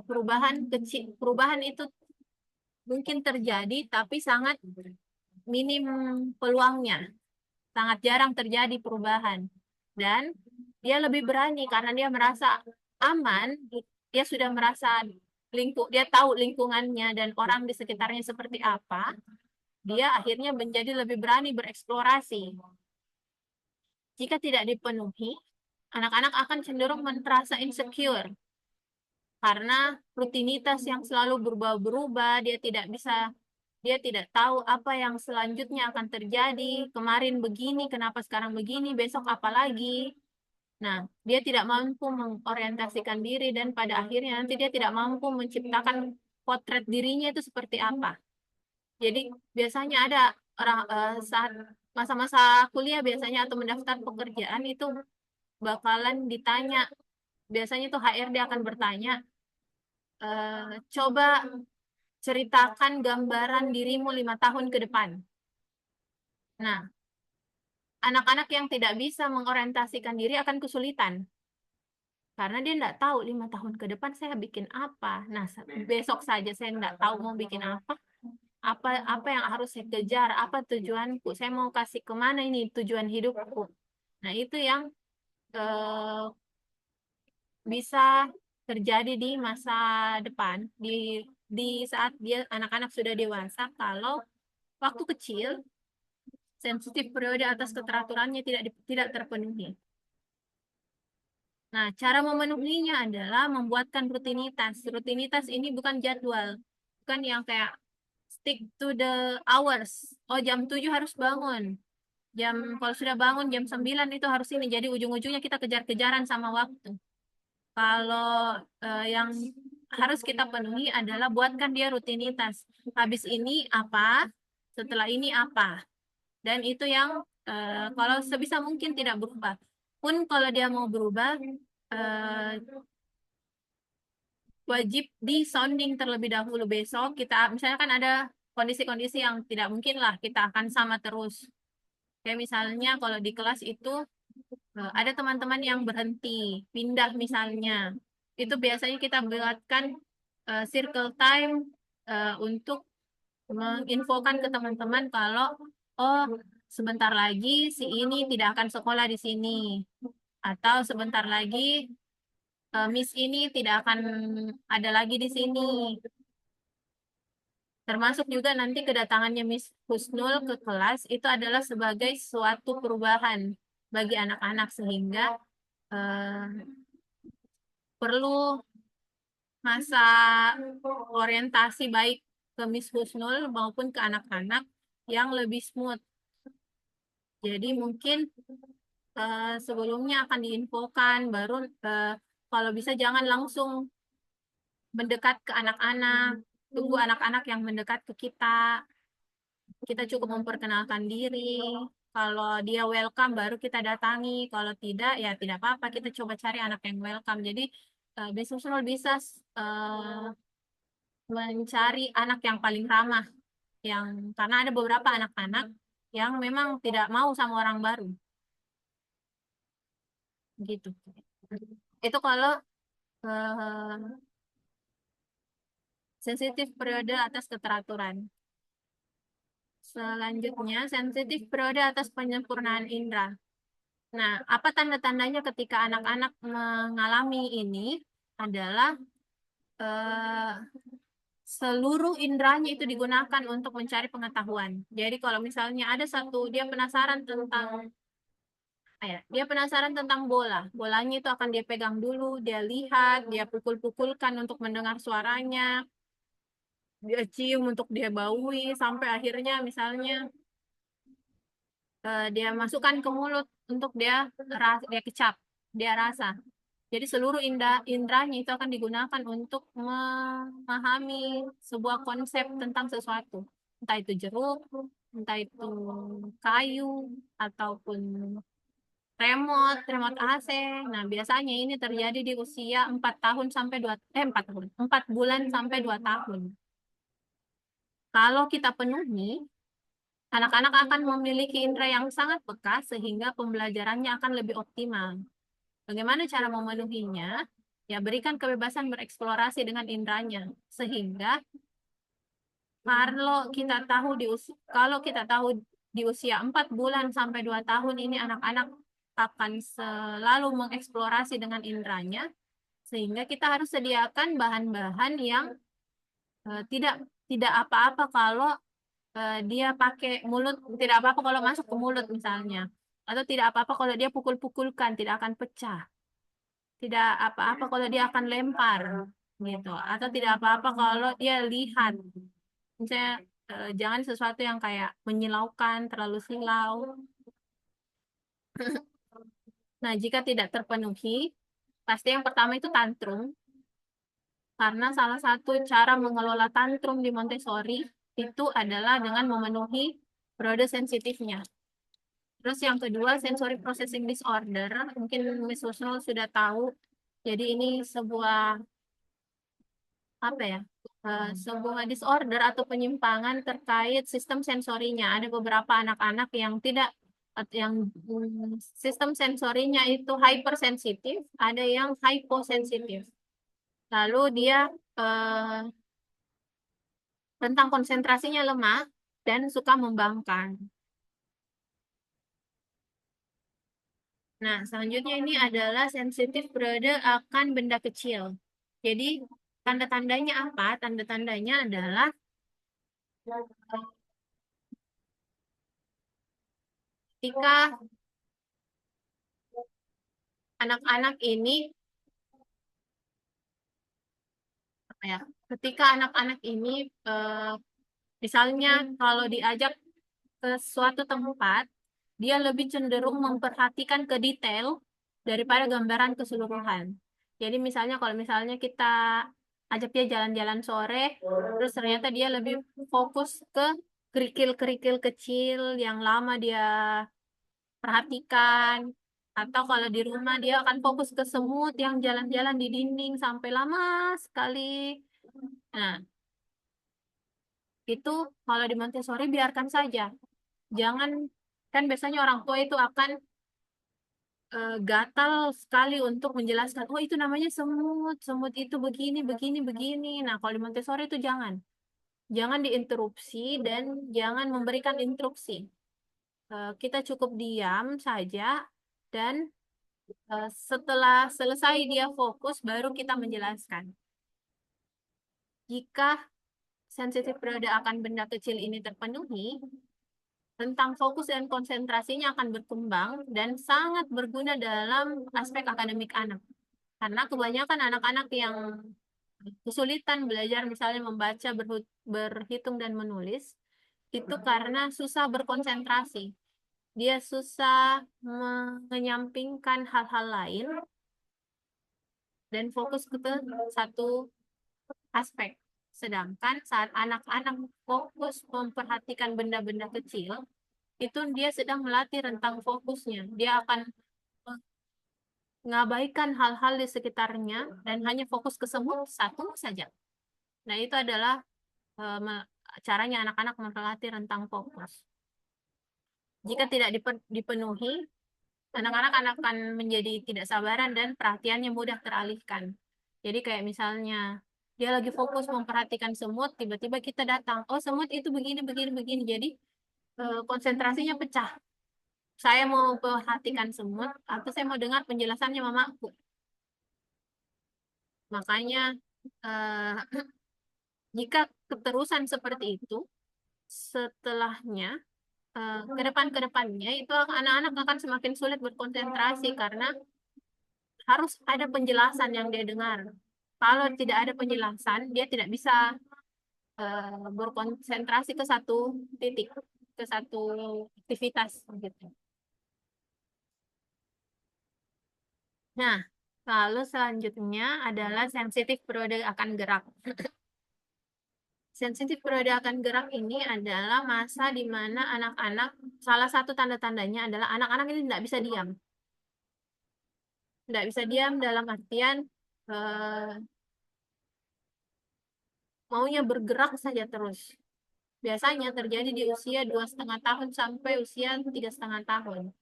perubahan itu mungkin terjadi, tapi sangat minim peluangnya. Sangat jarang terjadi perubahan. Dan dia lebih berani karena dia merasa aman, dia sudah merasa dia tahu lingkungannya dan orang di sekitarnya seperti apa, dia akhirnya menjadi lebih berani bereksplorasi. Jika tidak dipenuhi, anak-anak akan cenderung merasa insecure karena rutinitas yang selalu berubah-berubah, dia tidak tahu apa yang selanjutnya akan terjadi. Kemarin begini, kenapa sekarang begini, besok apa lagi. Nah, dia tidak mampu mengorientasikan diri dan pada akhirnya nanti dia tidak mampu menciptakan potret dirinya itu seperti apa. Jadi biasanya ada orang saat masa-masa kuliah biasanya atau mendaftar pekerjaan itu bakalan ditanya, biasanya tuh HRD akan bertanya, coba ceritakan gambaran dirimu 5 tahun ke depan. Nah, anak-anak yang tidak bisa mengorientasikan diri akan kesulitan. Karena dia tidak tahu 5 tahun ke depan saya bikin apa. Nah, besok saja saya tidak tahu mau bikin apa. Apa yang harus saya kejar, apa tujuanku, saya mau kasih kemana ini tujuan hidupku. Nah, itu yang eh, bisa terjadi di masa depan, di saat dia anak-anak sudah dewasa, kalau waktu kecil sensitif periode atas keteraturannya tidak terpenuhi. Nah, cara memenuhinya adalah membuatkan rutinitas. Rutinitas ini bukan jadwal, bukan yang kayak stick to the hours. Oh, jam 7 harus bangun. Kalau sudah bangun jam 9 itu harus ini. Jadi ujung-ujungnya kita kejar-kejaran sama waktu. Kalau yang harus kita penuhi adalah buatkan dia rutinitas. Habis ini apa, setelah ini apa. Dan itu yang kalau sebisa mungkin tidak berubah. Pun kalau dia mau berubah, eh, wajib di sounding terlebih dahulu besok. Kita misalnya kan ada kondisi-kondisi yang tidak mungkin lah kita akan sama terus. Kayak misalnya kalau di kelas itu ada teman-teman yang berhenti, pindah misalnya. Itu biasanya kita buatkan circle time untuk menginfokan ke teman-teman kalau oh sebentar lagi si ini tidak akan sekolah di sini atau sebentar lagi Miss ini tidak akan ada lagi di sini. Termasuk juga nanti kedatangannya Miss Husnul ke kelas itu adalah sebagai suatu perubahan bagi anak-anak sehingga eh, perlu masa orientasi baik ke Miss Husnul maupun ke anak-anak yang lebih smooth. Jadi mungkin sebelumnya akan diinfokan, baru kalau bisa jangan langsung mendekat ke anak-anak, tunggu anak-anak yang mendekat ke kita. Kita cukup memperkenalkan diri. Kalau dia welcome, baru kita datangi. Kalau tidak, ya tidak apa-apa. Kita coba cari anak yang welcome. Jadi, Business School bisa mencari anak yang paling ramah. Karena ada beberapa anak-anak yang memang tidak mau sama orang baru. Gitu. Itu kalau eh, sensitif periode atas keteraturan. Selanjutnya, sensitif periode atas penyempurnaan indera. Nah, apa tanda-tandanya ketika anak-anak mengalami ini adalah eh, seluruh inderanya itu digunakan untuk mencari pengetahuan. Jadi kalau misalnya ada satu, dia penasaran tentang bola. Bolanya itu akan dia pegang dulu, dia lihat, dia pukul-pukulkan untuk mendengar suaranya, dia cium untuk dia baui, sampai akhirnya misalnya dia masukkan ke mulut untuk dia kecap, dia rasa. Jadi seluruh indranya itu akan digunakan untuk memahami sebuah konsep tentang sesuatu. Entah itu jeruk, entah itu kayu, ataupun remote AC. Nah, biasanya ini terjadi di usia 4 tahun sampai 2 4 tahun, 4 bulan sampai 2 tahun. Kalau kita penuhi, anak-anak akan memiliki indera yang sangat peka sehingga pembelajarannya akan lebih optimal. Bagaimana cara memenuhinya? Ya, berikan kebebasan bereksplorasi dengan indranya. Sehingga kalau kita tahu di usia 4 bulan sampai 2 tahun ini anak-anak akan selalu mengeksplorasi dengan indranya, sehingga kita harus sediakan bahan-bahan yang tidak tidak apa-apa kalau dia pakai mulut, tidak apa-apa kalau masuk ke mulut misalnya. Atau tidak apa-apa kalau dia pukul-pukulkan, tidak akan pecah. Tidak apa-apa kalau dia akan lempar gitu, atau tidak apa-apa kalau dia lihat misalnya jangan sesuatu yang kayak menyilaukan, terlalu silau. Nah, jika tidak terpenuhi, pasti yang pertama itu tantrum, karena salah satu cara mengelola tantrum di Montessori itu adalah dengan memenuhi periode sensitifnya. Terus yang kedua, sensory processing disorder, mungkin Miss Husnul sudah tahu. Jadi ini sebuah apa ya, sebuah disorder atau penyimpangan terkait sistem sensorinya. Ada beberapa anak-anak yang tidak yang sistem sensorinya itu hypersensitif, ada yang hyposensitif. Lalu dia eh, rentang konsentrasinya lemah dan suka membangkang. Nah, selanjutnya ini adalah sensitif periode akan benda kecil. Jadi, tanda-tandanya apa? Tanda-tandanya adalah ketika anak-anak ini, apa ya? Ketika anak-anak ini, eh, misalnya kalau diajak ke suatu tempat, dia lebih cenderung memperhatikan ke detail daripada gambaran keseluruhan. Jadi misalnya kalau misalnya kita ajak dia jalan-jalan sore, terus ternyata dia lebih fokus ke kerikil-kerikil kecil yang lama dia perhatikan. Atau kalau di rumah dia akan fokus ke semut yang jalan-jalan di dinding sampai lama sekali. Nah, itu kalau di Montessori biarkan saja. Jangan, kan biasanya orang tua itu akan gatal sekali untuk menjelaskan, oh itu namanya semut, semut itu begini, begini, begini. Nah, kalau di Montessori itu jangan. Jangan diinterupsi dan jangan memberikan instruksi. Kita cukup diam saja dan setelah selesai dia fokus, baru kita menjelaskan. Jika sensitif periode akan benda kecil ini terpenuhi, tentang fokus dan konsentrasinya akan berkembang dan sangat berguna dalam aspek akademik anak. Karena kebanyakan anak-anak yang kesulitan belajar misalnya membaca, berhitung dan menulis itu karena susah berkonsentrasi. Dia susah menyampingkan hal-hal lain dan fokus ke satu aspek. Sedangkan saat anak-anak fokus memperhatikan benda-benda kecil, itu dia sedang melatih rentang fokusnya. Dia akan mengabaikan hal-hal di sekitarnya dan hanya fokus ke semut satu saja. Nah, itu adalah caranya anak-anak melatih rentang fokus. Jika tidak dipenuhi, anak-anak akan menjadi tidak sabaran dan perhatiannya mudah teralihkan. Jadi kayak misalnya dia lagi fokus memperhatikan semut, tiba-tiba kita datang, oh semut itu begini, begini, begini. Jadi konsentrasinya pecah. Saya mau perhatikan semut, atau saya mau dengar penjelasannya mamaku. Makanya eh, jika keterusan seperti itu, setelahnya ke depannya itu anak-anak akan semakin sulit berkonsentrasi karena harus ada penjelasan yang dia dengar. Kalau tidak ada penjelasan, dia tidak bisa berkonsentrasi ke satu titik, ke satu aktivitas gitu. Nah, lalu selanjutnya adalah sensitif periode akan gerak. Sensitif periode akan gerak ini adalah masa di mana anak-anak, salah satu tanda-tandanya adalah anak-anak ini tidak bisa diam. Tidak bisa diam dalam artian eh, maunya bergerak saja terus. Biasanya terjadi di usia 2,5 tahun sampai usia 3,5 tahun.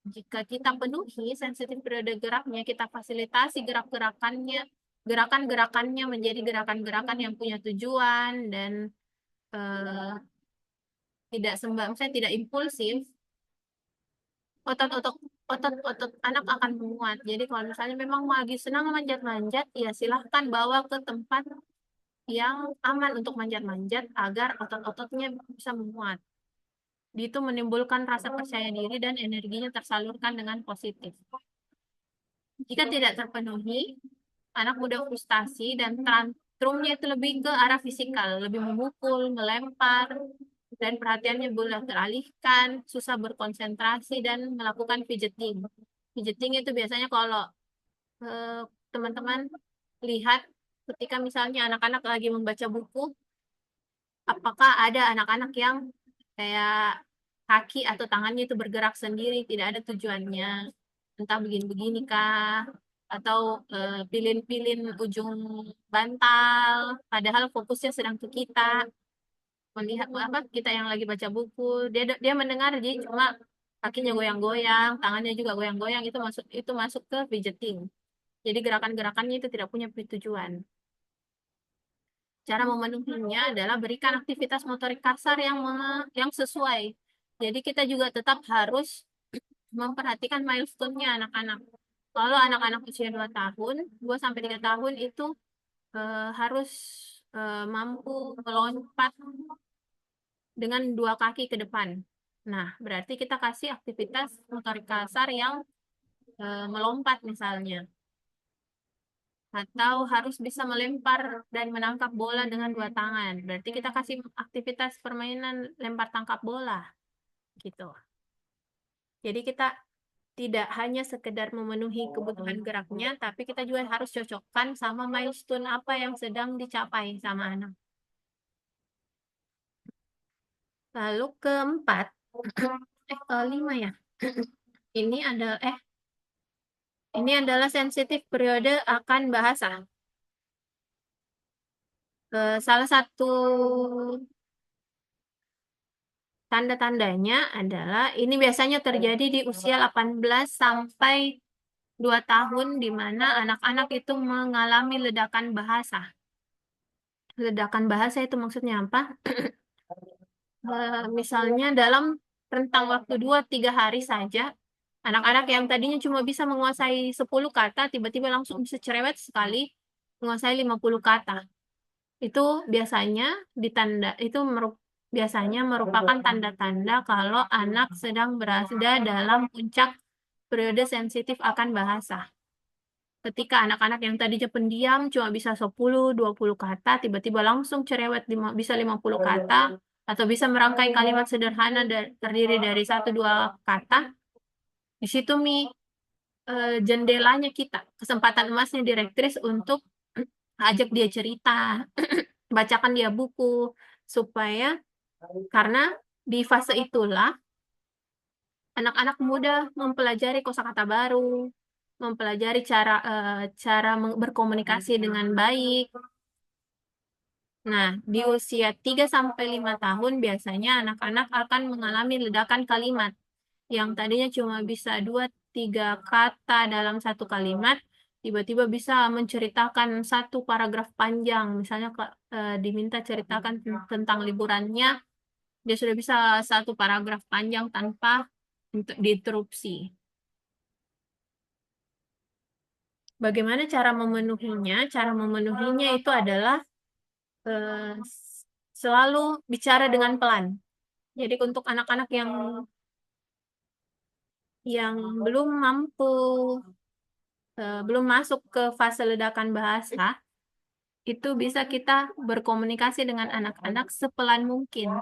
Jika kita penuhi sensitif periode geraknya, kita fasilitasi gerak-gerakannya, gerakan-gerakannya menjadi gerakan-gerakan yang punya tujuan dan eh, tidak misalnya tidak impulsif, otot-otot otot-otot anak akan menguat. Jadi kalau misalnya memang lagi senang manjat-manjat, ya silahkan bawa ke tempat yang aman untuk manjat-manjat agar otot-ototnya bisa menguat. Itu menimbulkan rasa percaya diri dan energinya tersalurkan dengan positif. Jika tidak terpenuhi, anak mudah frustasi dan tantrumnya itu lebih ke arah fisikal, lebih memukul, melempar, dan perhatiannya mudah teralihkan, susah berkonsentrasi, dan melakukan fidgeting. Fidgeting itu biasanya kalau eh, teman-teman lihat ketika misalnya anak-anak lagi membaca buku, apakah ada anak-anak yang kayak kaki atau tangannya itu bergerak sendiri, tidak ada tujuannya, entah begini-begini kah, atau pilin-pilin ujung bantal, padahal fokusnya sedang ke kita, melihat apa kita yang lagi baca buku, dia mendengar jadi cuma kakinya goyang-goyang, tangannya juga goyang-goyang, itu masuk ke fidgeting. Jadi gerakan-gerakannya itu tidak punya tujuan. Cara memenuhinya adalah berikan aktivitas motorik kasar yang sesuai. Jadi kita juga tetap harus memperhatikan milestone-nya anak-anak. Kalau anak-anak usia 2 tahun, 2 sampai 3 tahun itu harus mampu melompat dengan 2 kaki ke depan. Nah, berarti kita kasih aktivitas motorik kasar yang melompat misalnya. Atau harus bisa melempar dan menangkap bola dengan 2 tangan. Berarti kita kasih aktivitas permainan lempar tangkap bola gitu. Jadi kita tidak hanya sekedar memenuhi kebutuhan geraknya, tapi kita juga harus cocokkan sama milestone apa yang sedang dicapai sama anak. Lalu keempat, kelima ya. Ini adalah sensitif periode akan bahasa. Salah satu tanda-tandanya adalah ini biasanya terjadi di usia 18 sampai 2 tahun di mana anak-anak itu mengalami ledakan bahasa. Ledakan bahasa itu maksudnya apa? Misalnya dalam rentang waktu 2-3 hari saja, anak-anak yang tadinya cuma bisa menguasai 10 kata, tiba-tiba langsung bisa cerewet sekali menguasai 50 kata. Itu biasanya biasanya merupakan tanda-tanda kalau anak sedang berada dalam puncak periode sensitif akan bahasa. Ketika anak-anak yang tadinya pendiam cuma bisa 10-20 kata, tiba-tiba langsung cerewet bisa 50 kata, atau bisa merangkai kalimat sederhana terdiri dari 1-2 kata, di situ jendelanya kita, kesempatan emasnya direktris untuk ajak dia cerita, bacakan dia buku, supaya karena di fase itulah anak-anak muda mempelajari kosakata baru, mempelajari cara berkomunikasi dengan baik. Nah, di usia 3-5 tahun biasanya anak-anak akan mengalami ledakan kalimat yang tadinya cuma bisa 2-3 kata dalam satu kalimat, tiba-tiba bisa menceritakan satu paragraf panjang. Misalnya diminta ceritakan tentang liburannya, dia sudah bisa satu paragraf panjang tanpa diinterupsi. Bagaimana cara memenuhinya? Cara memenuhinya itu adalah eh, selalu bicara dengan pelan. Jadi untuk anak-anak yang belum mampu, belum masuk ke fase ledakan bahasa, itu bisa kita berkomunikasi dengan anak-anak sepelan mungkin.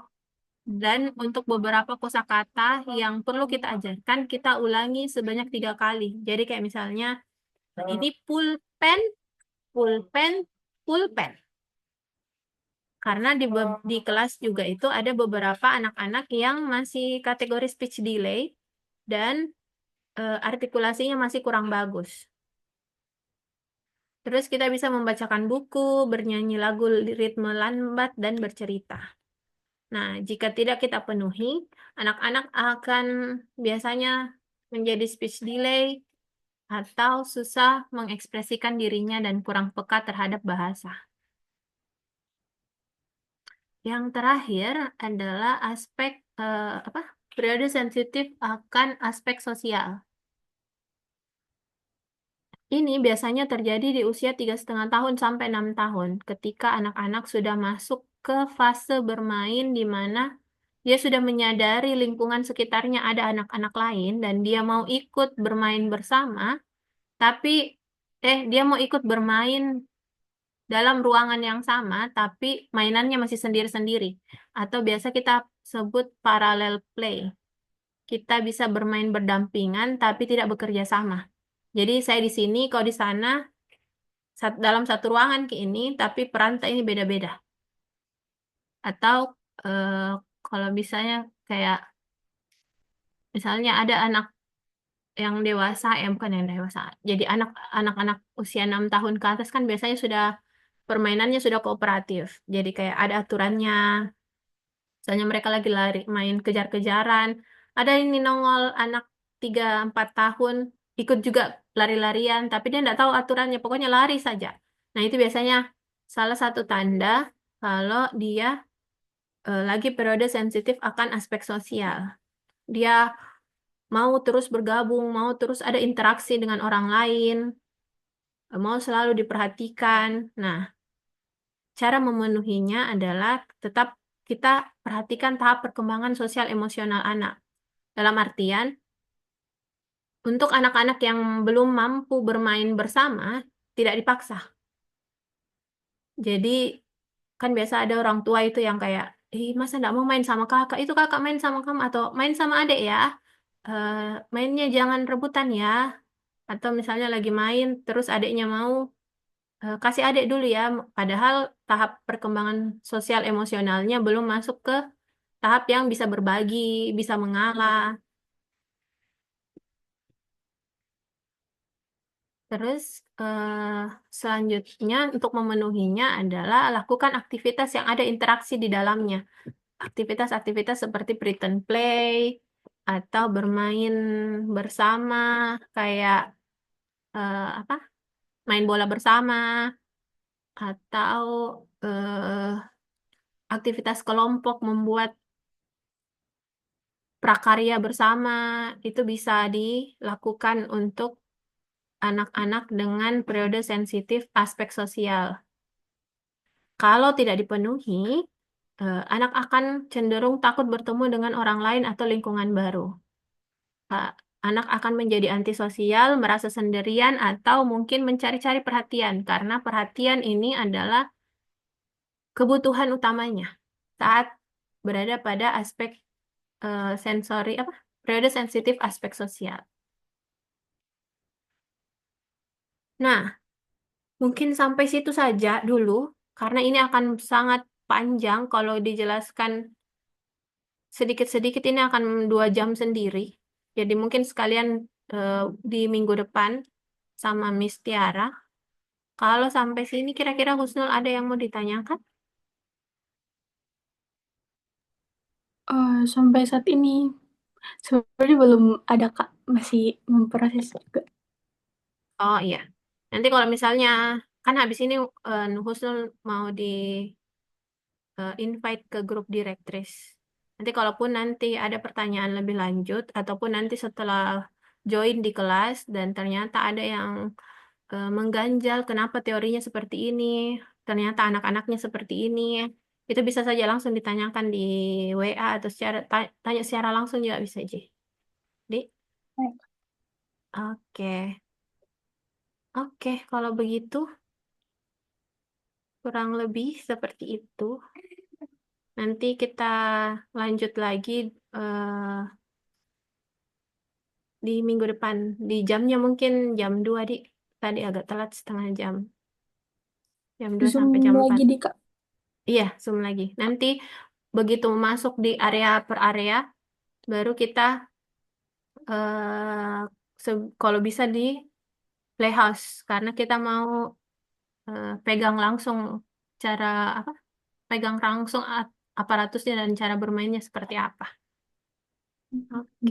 Dan untuk beberapa kosakata yang perlu kita ajarkan, kita ulangi sebanyak 3 kali. Jadi kayak misalnya, ini pulpen, pulpen, pulpen. Karena di kelas juga itu ada beberapa anak-anak yang masih kategori speech delay dan artikulasinya masih kurang bagus. Terus kita bisa membacakan buku, bernyanyi lagu ritme lambat, dan bercerita. Nah, jika tidak kita penuhi, anak-anak akan biasanya menjadi speech delay atau susah mengekspresikan dirinya dan kurang peka terhadap bahasa. Yang terakhir adalah aspek periode sensitif akan aspek sosial. Ini biasanya terjadi di usia 3,5 tahun sampai 6 tahun, ketika anak-anak sudah masuk ke fase bermain di mana dia sudah menyadari lingkungan sekitarnya ada anak-anak lain dan dia mau ikut bermain bersama, tapi dia mau ikut bermain dalam ruangan yang sama, tapi mainannya masih sendiri-sendiri. Atau biasa kita sebut parallel play. Kita bisa bermain berdampingan, tapi tidak bekerja sama. Jadi saya di sini, kau di sana, dalam satu ruangan ke ini, tapi perantai ini beda-beda. Atau eh, kalau misalnya kayak, misalnya ada anak yang dewasa, bukan yang dewasa. Jadi anak-anak usia 6 tahun ke atas kan biasanya sudah permainannya sudah kooperatif. Jadi kayak ada aturannya. Misalnya mereka lagi lari, main kejar-kejaran. Ada ini nongol anak 3-4 tahun, ikut juga lari-larian, tapi dia nggak tahu aturannya, pokoknya lari saja. Nah, itu biasanya salah satu tanda kalau dia lagi periode sensitif akan aspek sosial. Dia mau terus bergabung, mau terus ada interaksi dengan orang lain, mau selalu diperhatikan. Nah, cara memenuhinya adalah tetap kita perhatikan tahap perkembangan sosial emosional anak. Dalam artian, untuk anak-anak yang belum mampu bermain bersama, tidak dipaksa. Jadi, kan biasa ada orang tua itu yang kayak, masa nggak mau main sama kakak? Itu kakak main sama kamu, atau main sama adik ya. Eh, Mainnya jangan rebutan ya. Atau misalnya lagi main, terus adiknya mau, kasih adik dulu ya. Padahal tahap perkembangan sosial emosionalnya belum masuk ke tahap yang bisa berbagi, bisa mengalah. Terus selanjutnya untuk memenuhinya adalah lakukan aktivitas yang ada interaksi di dalamnya. Aktivitas-aktivitas seperti pretend play atau bermain bersama, kayak apa? Main bola bersama atau aktivitas kelompok membuat prakarya bersama itu bisa dilakukan untuk anak-anak dengan periode sensitif aspek sosial. Kalau tidak dipenuhi, anak akan cenderung takut bertemu dengan orang lain atau lingkungan baru. Uh, Anak akan menjadi antisosial, merasa sendirian, atau mungkin mencari-cari perhatian, karena perhatian ini adalah kebutuhan utamanya saat berada pada aspek sensori apa? Periode sensitif aspek sosial. Nah, mungkin sampai situ saja dulu, karena ini akan sangat panjang kalau dijelaskan sedikit-sedikit ini akan 2 jam sendiri. Jadi mungkin sekalian eh, di minggu depan sama Miss Tiara. Kalau sampai sini kira-kira Husnul ada yang mau ditanyakan? Sampai saat ini sebenarnya belum ada Kak, masih memproses juga. Oh iya. Nanti kalau misalnya kan habis ini Husnul mau di invite ke grup direktris. Nanti kalaupun nanti ada pertanyaan lebih lanjut ataupun nanti setelah join di kelas dan ternyata ada yang mengganjal kenapa teorinya seperti ini, ternyata anak-anaknya seperti ini, itu bisa saja langsung ditanyakan di WA atau tanya secara langsung juga bisa, Ji. Di, oke, oke, kalau begitu kurang lebih seperti itu. Nanti kita lanjut lagi eh, di minggu depan. Di jamnya mungkin jam 2, Di. Tadi agak telat setengah jam. Jam 2 Zoom sampai jam 4. lagi di Kak. Iya, Zoom lagi. Nanti begitu masuk di area per area, baru kita eh kalau bisa di playhouse karena kita mau pegang langsung cara apa? Pegang langsung aparatusnya dan cara bermainnya seperti apa. Oke.